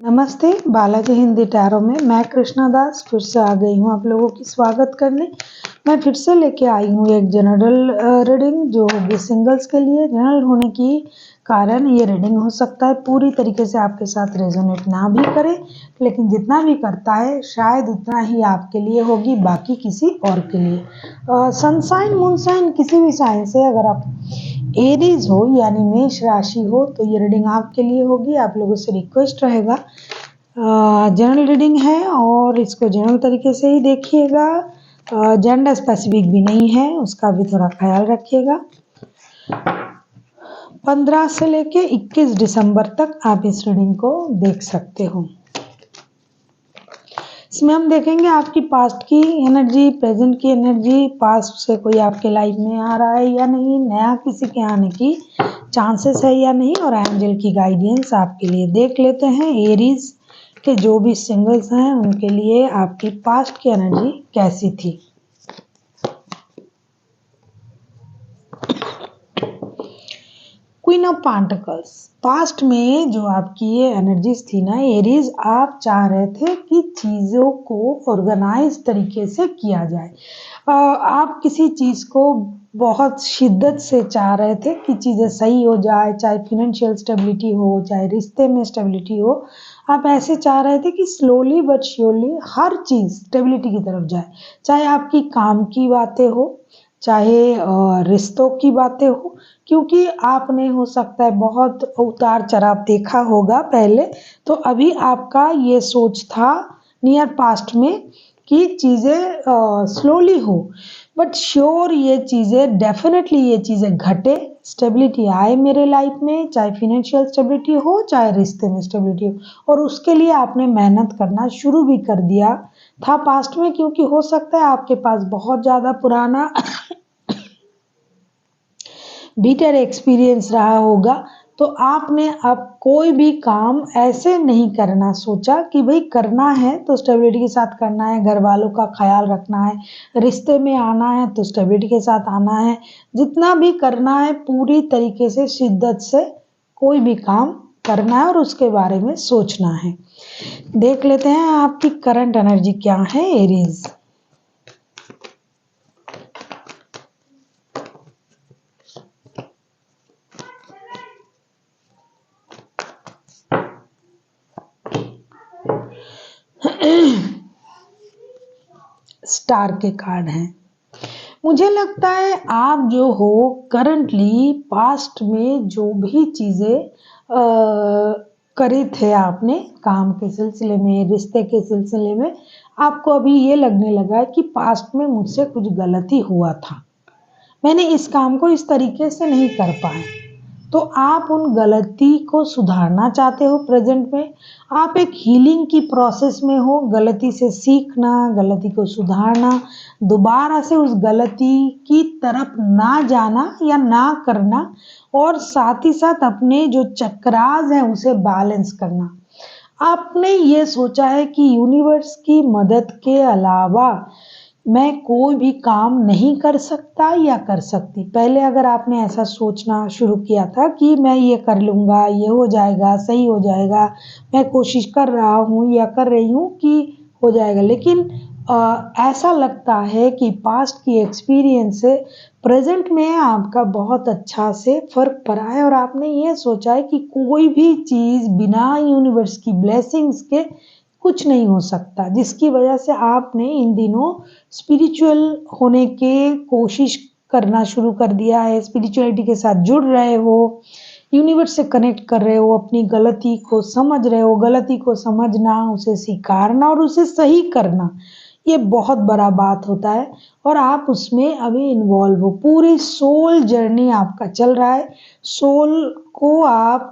नमस्ते, बालाजी हिंदी टैरो में मैं कृष्णा दास फिर से आ गई हूँ आप लोगों की स्वागत करने। मैं फिर से लेके आई हूँ एक जनरल रीडिंग जो होगी सिंगल्स के लिए। जनरल होने की कारण ये रीडिंग हो सकता है पूरी तरीके से आपके साथ रेजोनेट ना भी करे, लेकिन जितना भी करता है शायद उतना ही आपके लिए होगी, बाकी किसी और के लिए। सनसाइन मूनसाइन किसी भी साइन से अगर आप एरीज हो यानी मेष राशि हो तो ये रीडिंग आपके लिए होगी। आप लोगों से रिक्वेस्ट रहेगा, जनरल रीडिंग है और इसको जनरल तरीके से ही देखिएगा। जेंडर स्पेसिफिक भी नहीं है, उसका भी थोड़ा ख्याल रखिएगा। 15 से लेके 21 दिसंबर तक आप इस रीडिंग को देख सकते हो। इसमें हम देखेंगे आपकी पास्ट की एनर्जी, प्रेजेंट की एनर्जी, पास्ट से कोई आपके लाइफ में आ रहा है या नहीं, नया किसी के आने की चांसेस है या नहीं, और एंजल की गाइडेंस आपके लिए देख लेते हैं। एरीज के जो भी सिंगल्स हैं उनके लिए आपकी पास्ट की एनर्जी कैसी थी। क्वीन ऑफ पेंटिकल्स, पास्ट में जो आपकी ये एनर्जीज थी ना एरीज, आप चाह रहे थे कि चीज़ों को ऑर्गेनाइज तरीके से किया जाए। आप किसी चीज़ को बहुत शिद्दत से चाह रहे थे कि चीज़ें सही हो जाए, चाहे फिनेंशियल स्टेबिलिटी हो, चाहे रिश्ते में स्टेबिलिटी हो। आप ऐसे चाह रहे थे कि slowly but surely her cheese stability की तरफ जाए, चाहे आपकी काम की बातें हो, चाहे रिश्तों की बातें हो, क्योंकि आपने हो सकता है बहुत उतार चढ़ाव देखा होगा पहले, तो अभी आपका ये सोच था नियर पास्ट में कि चीज़ें स्लोली हो, बट श्योर ये चीज़ें डेफिनेटली ये चीज़ें घटे, स्टेबिलिटी आए मेरे लाइफ में, चाहे फिनेंशियल स्टेबिलिटी हो चाहे रिश्ते में स्टेबिलिटी हो। और उसके लिए आपने मेहनत करना शुरू भी कर दिया था पास्ट में, क्योंकि हो सकता है आपके पास बहुत ज़्यादा पुराना बीटर एक्सपीरियंस रहा होगा। तो आपने अब कोई भी काम ऐसे नहीं करना सोचा कि भाई करना है तो स्टेबिलिटी के साथ करना है, घर वालों का ख्याल रखना है, रिश्ते में आना है तो स्टेबिलिटी के साथ आना है, जितना भी करना है पूरी तरीके से शिद्दत से कोई भी काम करना है और उसके बारे में सोचना है। देख लेते हैं आपकी करंट एनर्जी क्या है एरीज। स्टार के कार्ड हैं। मुझे लगता है आप जो हो करंटली पास्ट में जो भी चीज़ें करे थे आपने काम के सिलसिले में, रिश्ते के सिलसिले में, आपको अभी ये लगने लगा है कि पास्ट में मुझसे कुछ गलती हुआ था, मैंने इस काम को इस तरीके से नहीं कर पाए। तो आप उन गलती को सुधारना चाहते हो प्रेजेंट में। आप एक हीलिंग की प्रोसेस में हो, गलती से सीखना, गलती को सुधारना, दोबारा से उस गलती की तरफ ना जाना या ना करना, और साथ ही साथ अपने जो चक्रास हैं उसे बैलेंस करना। आपने ये सोचा है कि यूनिवर्स की मदद के अलावा मैं कोई भी काम नहीं कर सकता या कर सकती। पहले अगर आपने ऐसा सोचना शुरू किया था कि मैं ये कर लूँगा, ये हो जाएगा, सही हो जाएगा, मैं कोशिश कर रहा हूँ या कर रही हूँ कि हो जाएगा, लेकिन ऐसा लगता है कि पास्ट की एक्सपीरियंस से प्रेजेंट में आपका बहुत अच्छा से फ़र्क पड़ा है और आपने ये सोचा है कि कोई भी चीज़ बिना यूनिवर्स की ब्लेसिंग्स के कुछ नहीं हो सकता, जिसकी वजह से आपने इन दिनों स्पिरिचुअल होने के कोशिश करना शुरू कर दिया है, स्पिरिचुअलिटी के साथ जुड़ रहे हो, यूनिवर्स से कनेक्ट कर रहे हो, अपनी गलती को समझ रहे हो। गलती को समझना, उसे स्वीकारना और उसे सही करना, ये बहुत बड़ा बात होता है और आप उसमें अभी इन्वॉल्व हो। पूरी सोल जर्नी आपका चल रहा है, सोल को आप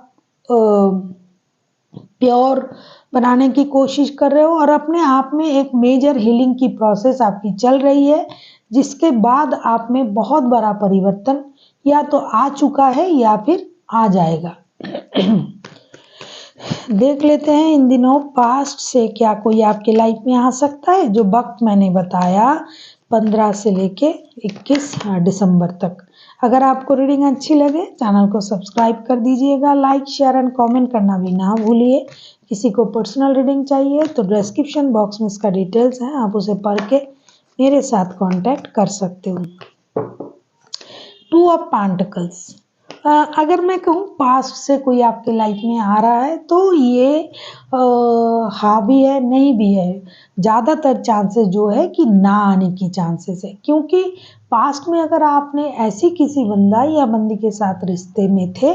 प्योर बनाने की कोशिश कर रहे हो और अपने आप में एक मेजर हीलिंग की प्रोसेस आपकी चल रही है, जिसके बाद आप में बहुत बड़ा परिवर्तन या तो आ चुका है या फिर आ जाएगा। देख लेते हैं इन दिनों पास्ट से क्या कोई आपके लाइफ में आ सकता है। जो वक्त मैंने बताया 15 से लेके 21 दिसंबर तक। अगर आपको रीडिंग अच्छी लगे चैनल को सब्सक्राइब कर दीजिएगा, लाइक शेयर एंड कमेंट करना भी ना भूलिए। किसी को पर्सनल रीडिंग चाहिए तो डिस्क्रिप्शन बॉक्स में इसका डिटेल्स है, आप उसे पढ़ के मेरे साथ कांटेक्ट कर सकते हो। 2 ऑफ पेंटिकल्स, अगर मैं कहूँ पास्ट से कोई आपके लाइफ में आ रहा है तो ये हाँ भी है नहीं भी है। ज़्यादातर चांसेस जो है कि ना आने की चांसेस है, क्योंकि पास्ट में अगर आपने ऐसी किसी बंदा या बंदी के साथ रिश्ते में थे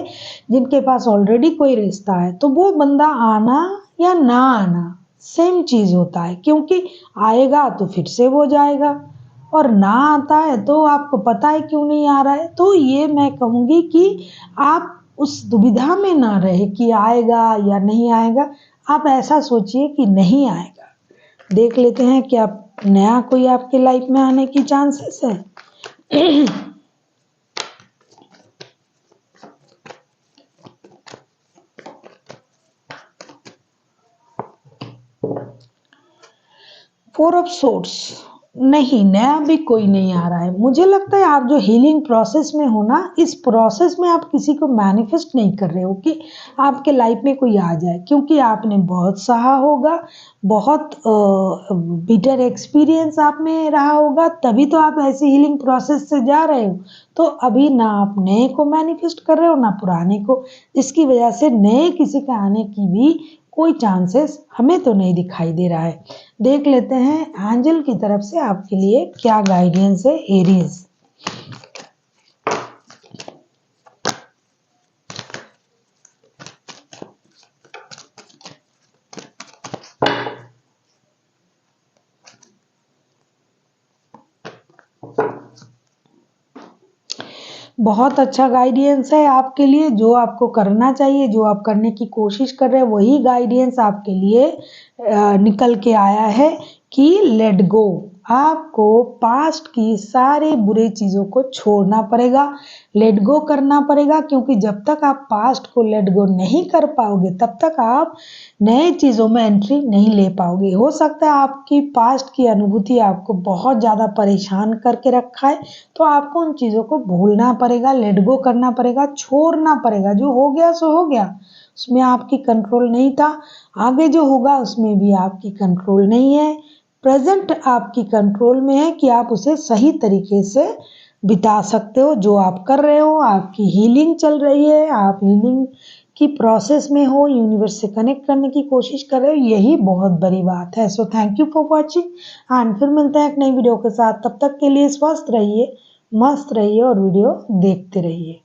जिनके पास ऑलरेडी कोई रिश्ता है, तो वो बंदा आना या ना आना सेम चीज़ होता है, क्योंकि आएगा तो फिर से वो जाएगा और ना आता है तो आपको पता है क्यों नहीं आ रहा है। तो ये मैं कहूँगी कि आप उस दुविधा में ना रहे कि आएगा या नहीं आएगा, आप ऐसा सोचिए कि नहीं आएगा। देख लेते हैं क्या नया कोई आपके लाइफ में आने की चांसेस है। फोर ऑफ सोर्स, नहीं नया भी कोई नहीं आ रहा है। मुझे लगता है आप जो हीलिंग प्रोसेस में हो ना, इस प्रोसेस में आप किसी को मैनिफेस्ट नहीं कर रहे हो कि आपके लाइफ में कोई आ जाए, क्योंकि आपने बहुत सहा होगा, बहुत बिटर एक्सपीरियंस आप में रहा होगा, तभी तो आप ऐसे हीलिंग प्रोसेस से जा रहे हो। तो अभी ना आप नए को मैनिफेस्ट कर रहे हो ना पुराने को, जिसकी वजह से नए किसी के आने की भी कोई चांसेस हमें तो नहीं दिखाई दे रहा है। देख लेते हैं एंजल की तरफ से आपके लिए क्या गाइडेंस है एरीज। बहुत अच्छा गाइडेंस है आपके लिए, जो आपको करना चाहिए, जो आप करने की कोशिश कर रहे हैं वही गाइडेंस आपके लिए निकल के आया है कि लेट गो। आपको पास्ट की सारे बुरे चीज़ों को छोड़ना पड़ेगा, लेट गो करना पड़ेगा, क्योंकि जब तक आप पास्ट को लेट गो नहीं कर पाओगे तब तक आप नए चीज़ों में एंट्री नहीं ले पाओगे। हो सकता है आपकी पास्ट की अनुभूति आपको बहुत ज़्यादा परेशान करके रखा है, तो आपको उन चीज़ों को भूलना पड़ेगा, लेट गो करना पड़ेगा, छोड़ना पड़ेगा। जो हो गया सो हो गया, उसमें आपकी कंट्रोल नहीं था, आगे जो होगा उसमें भी आपकी कंट्रोल नहीं है। प्रेजेंट आपकी कंट्रोल में है कि आप उसे सही तरीके से बिता सकते हो। जो आप कर रहे हो, आपकी हीलिंग चल रही है, आप हीलिंग की प्रोसेस में हो, यूनिवर्स से कनेक्ट करने की कोशिश कर रहे हो, यही बहुत बड़ी बात है। So thank you for watching and फिर मिलते हैं एक नई वीडियो के साथ। तब तक के लिए स्वस्थ रहिए, मस्त रहिए और वीडियो देखते रहिए।